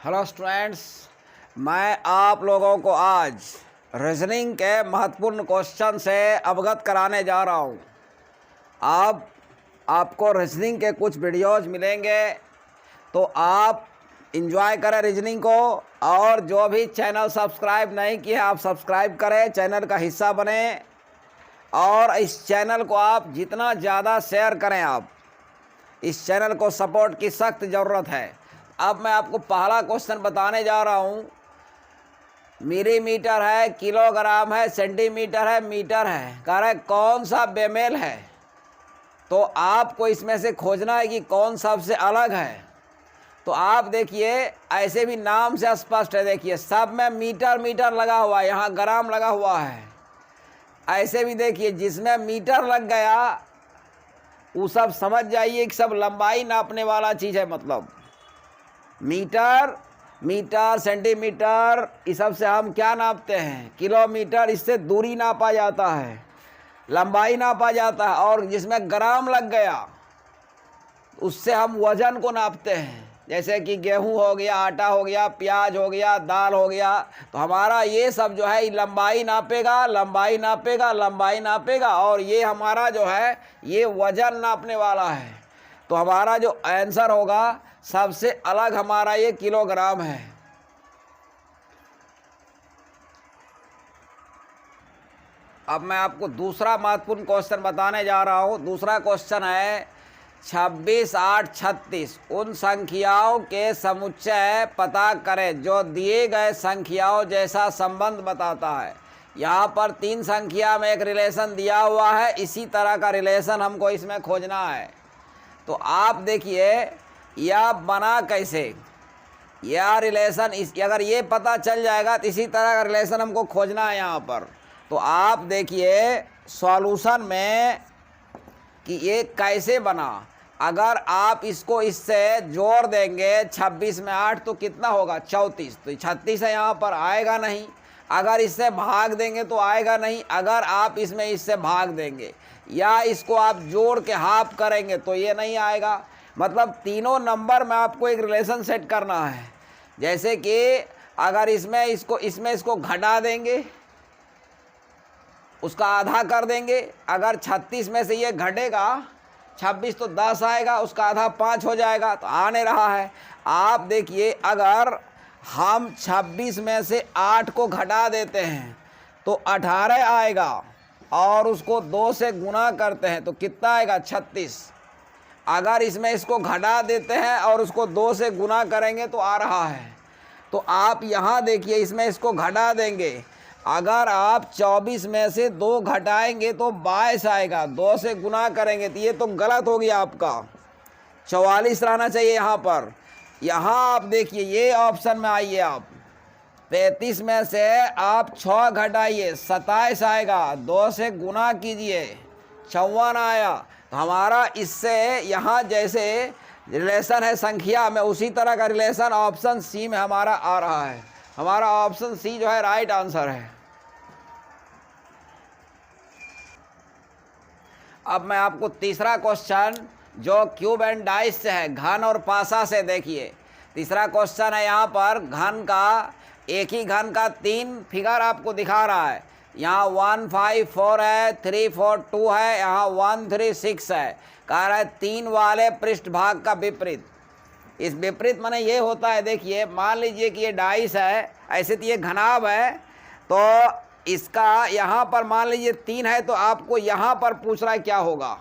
Hello students, मैं आप लोगों को आज रीजनिंग के महत्वपूर्ण क्वेश्चन से अवगत कराने जा रहा हूँ। अब आपको रीजनिंग के कुछ वीडियोज़ मिलेंगे, तो आप इंजॉय करें रीजनिंग को। और जो भी चैनल सब्सक्राइब नहीं किए आप सब्सक्राइब करें, चैनल का हिस्सा बने और इस चैनल को आप जितना ज़्यादा शेयर करें। आप इस चैनल को सपोर्ट की सख्त ज़रूरत है। अब मैं आपको पहला क्वेश्चन बताने जा रहा हूँ। मिलीमीटर है, किलोग्राम है, सेंटीमीटर है, मीटर है। कह रहा है कौन सा बेमेल है, तो आपको इसमें से खोजना है कि कौन सबसे अलग है। तो आप देखिए, ऐसे भी नाम से स्पष्ट है। देखिए सब में मीटर मीटर लगा हुआ है, यहाँ ग्राम लगा हुआ है। ऐसे भी देखिए जिसमें मीटर लग गया वो सब समझ जाइए कि सब लंबाई नापने वाला चीज़ है। मतलब मीटर सेंटीमीटर इस सब से हम क्या नापते हैं? किलोमीटर, इससे दूरी नापा जाता है, लंबाई नापा जाता है। और जिसमें ग्राम लग गया उससे हम वजन को नापते हैं। जैसे कि गेहूं हो गया, आटा हो गया, प्याज हो गया, दाल हो गया। तो हमारा ये सब जो है लंबाई नापेगा, लंबाई नापेगा, लंबाई नापेगा। और ये हमारा जो है ये वजन नापने वाला है। तो हमारा जो आंसर होगा सबसे अलग हमारा ये किलोग्राम है। अब मैं आपको दूसरा महत्वपूर्ण क्वेश्चन बताने जा रहा हूँ। दूसरा क्वेश्चन है 26, 8, 36 उन संख्याओं के समुच्चय पता करें जो दिए गए संख्याओं जैसा संबंध बताता है। यहाँ पर तीन संख्या में एक रिलेशन दिया हुआ है, इसी तरह का रिलेशन हमको इसमें खोजना है। तो आप देखिए यह बना कैसे, यह रिलेशन अगर ये पता चल जाएगा तो इसी तरह का रिलेशन हमको खोजना है यहाँ पर। तो आप देखिए सॉल्यूशन में कि ये कैसे बना। अगर आप इसको इससे जोड़ देंगे 26 में 8 तो कितना होगा? 34। तो 36 है, यहाँ पर आएगा नहीं। अगर इससे भाग देंगे तो आएगा नहीं। अगर आप इसमें इससे भाग देंगे या इसको आप जोड़ के हाफ करेंगे तो ये नहीं आएगा। मतलब तीनों नंबर में आपको एक रिलेशन सेट करना है। जैसे कि अगर इसमें इसको घटा देंगे, उसका आधा कर देंगे। अगर 36 में से ये घटेगा 26 तो 10 आएगा, उसका आधा 5 हो जाएगा, तो आ नहीं रहा है। आप देखिए अगर हम 26 में से 8 को घटा देते हैं तो 18 आएगा और उसको 2 से गुना करते हैं तो कितना आएगा? 36। अगर इसमें इसको घटा देते हैं और उसको 2 से गुना करेंगे तो आ रहा है। तो आप यहाँ देखिए इसमें इसको घटा देंगे। अगर आप 24 में से 2 घटाएंगे तो 22 आएगा, 2 से गुना करेंगे तो ये तो गलत हो गया आपका। 44 रहना चाहिए यहाँ पर। यहाँ आप देखिए ये ऑप्शन में आइए आप। 35 में से आप 6 घटाइए 27 आएगा, 2 से गुना कीजिए 54 आया। तो हमारा इससे यहाँ जैसे रिलेशन है संख्या में, उसी तरह का रिलेशन ऑप्शन सी में हमारा आ रहा है। हमारा ऑप्शन सी जो है राइट आंसर है। अब मैं आपको तीसरा क्वेश्चन जो क्यूब एंड डाइस से है, घन और पासा से, देखिए तीसरा क्वेश्चन है। यहाँ पर घन का, एक ही घन का 3 फिगर आपको दिखा रहा है। यहाँ 1, 5, 4 है, 3, 4, 2 है, यहाँ 1, 3, 6 है। कह रहा है 3 वाले पृष्ठभाग का विपरीत। इस विपरीत माने ये होता है, देखिए मान लीजिए कि ये डाइस है, ऐसे तो ये घनाभ है, तो इसका यहाँ पर मान लीजिए 3 है तो आपको यहाँ पर पूछ रहा है क्या होगा।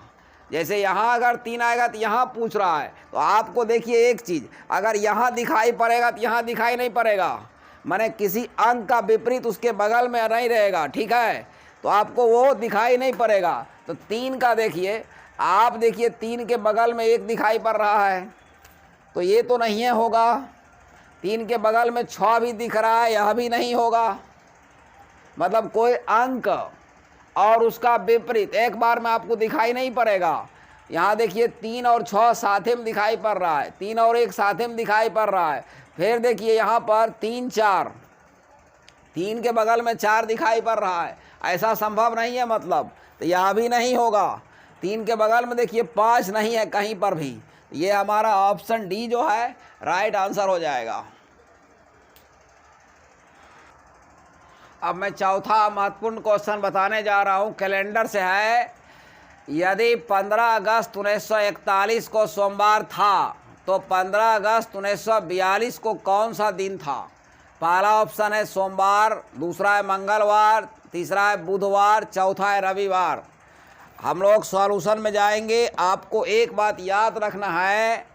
जैसे यहाँ अगर 3 आएगा तो यहाँ पूछ रहा है। तो आपको देखिए एक चीज़, अगर यहाँ दिखाई पड़ेगा तो यहाँ दिखाई नहीं पड़ेगा, माने किसी अंक का विपरीत उसके बगल में नहीं रहेगा, ठीक है, तो आपको वो दिखाई नहीं पड़ेगा। तो 3 का देखिए, आप देखिए 3 के बगल में 1 दिखाई पड़ रहा है, तो ये तो नहीं है होगा। 3 के बगल में 6 भी दिख रहा है, यह भी नहीं होगा। मतलब कोई अंक और उसका विपरीत एक बार में आपको दिखाई नहीं पड़ेगा। यहाँ देखिए 3 और 6 साथे में दिखाई पड़ रहा है, 3 और 1 साथे में दिखाई पड़ रहा है। फिर देखिए यहाँ पर 3, 4, 3 के बगल में 4 दिखाई पड़ रहा है, ऐसा संभव नहीं है। मतलब तो यह भी नहीं होगा। 3 के बगल में देखिए 5 नहीं है कहीं पर भी। ये हमारा ऑप्शन डी जो है राइट आंसर हो जाएगा। अब मैं चौथा महत्वपूर्ण क्वेश्चन बताने जा रहा हूँ, कैलेंडर से है। यदि 15 अगस्त 1941 को सोमवार था तो 15 अगस्त 1942 को कौन सा दिन था? पहला ऑप्शन है सोमवार, दूसरा है मंगलवार, तीसरा है बुधवार, चौथा है रविवार। हम लोग सॉल्यूशन में जाएंगे। आपको एक बात याद रखना है,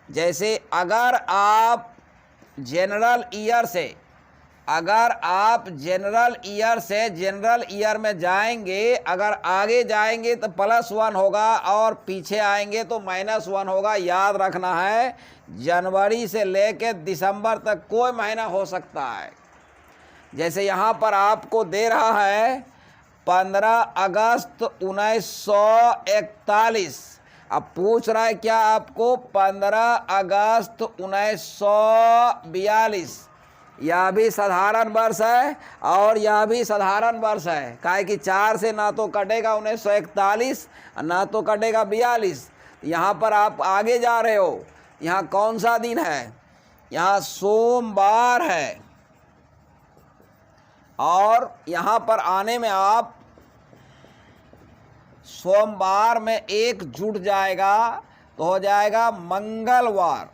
जैसे अगर आप जनरल ईयर से जनरल ईयर में जाएंगे, अगर आगे जाएंगे तो +1 होगा और पीछे आएंगे तो -1 होगा। याद रखना है, जनवरी से लेकर दिसंबर तक कोई महीना हो सकता है। जैसे यहाँ पर आपको दे रहा है 15 अगस्त 1941। अब पूछ रहा है क्या आपको 15 अगस्त 1942। यह भी साधारण वर्ष है और यह भी साधारण वर्ष है, काहे कि 4 से ना तो कटेगा 1941 ना तो कटेगा 42। यहाँ पर आप आगे जा रहे हो। यहाँ कौन सा दिन है? यहाँ सोमवार है और यहाँ पर आने में आप सोमवार में एक जुड़ जाएगा तो हो जाएगा मंगलवार।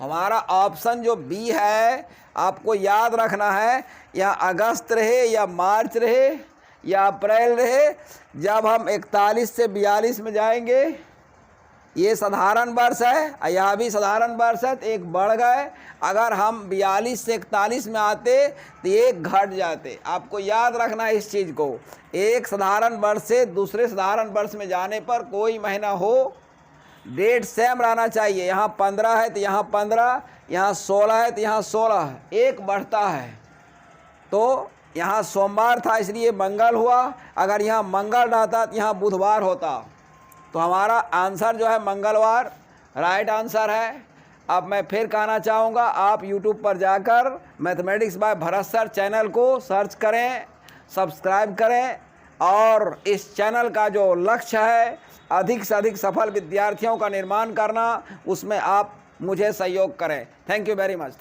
हमारा ऑप्शन जो बी है, आपको याद रखना है, या अगस्त रहे या मार्च रहे या अप्रैल रहे, जब हम 41 से 42 में जाएंगे, ये साधारण वर्ष है, यह भी साधारण वर्ष है, तो एक बढ़ गए। अगर हम 42 से 41 में आते तो एक घट जाते। आपको याद रखना है इस चीज़ को। एक साधारण वर्ष से दूसरे साधारण वर्ष में जाने पर कोई महीना हो, डेट सेम रहना चाहिए। यहाँ 15 है तो यहाँ 15, यहाँ 16 है तो यहाँ 16, एक बढ़ता है। तो यहाँ सोमवार था इसलिए मंगल हुआ, अगर यहाँ मंगल रहता तो यहाँ बुधवार होता। तो हमारा आंसर जो है मंगलवार राइट आंसर है। अब मैं फिर कहना चाहूँगा, आप YouTube पर जाकर mathematics bye Bharat sir channel को सर्च करें, सब्सक्राइब करें और इस चैनल का जो लक्ष्य है अधिक से अधिक सफल विद्यार्थियों का निर्माण करना, उसमें आप मुझे सहयोग करें। Thank you very much.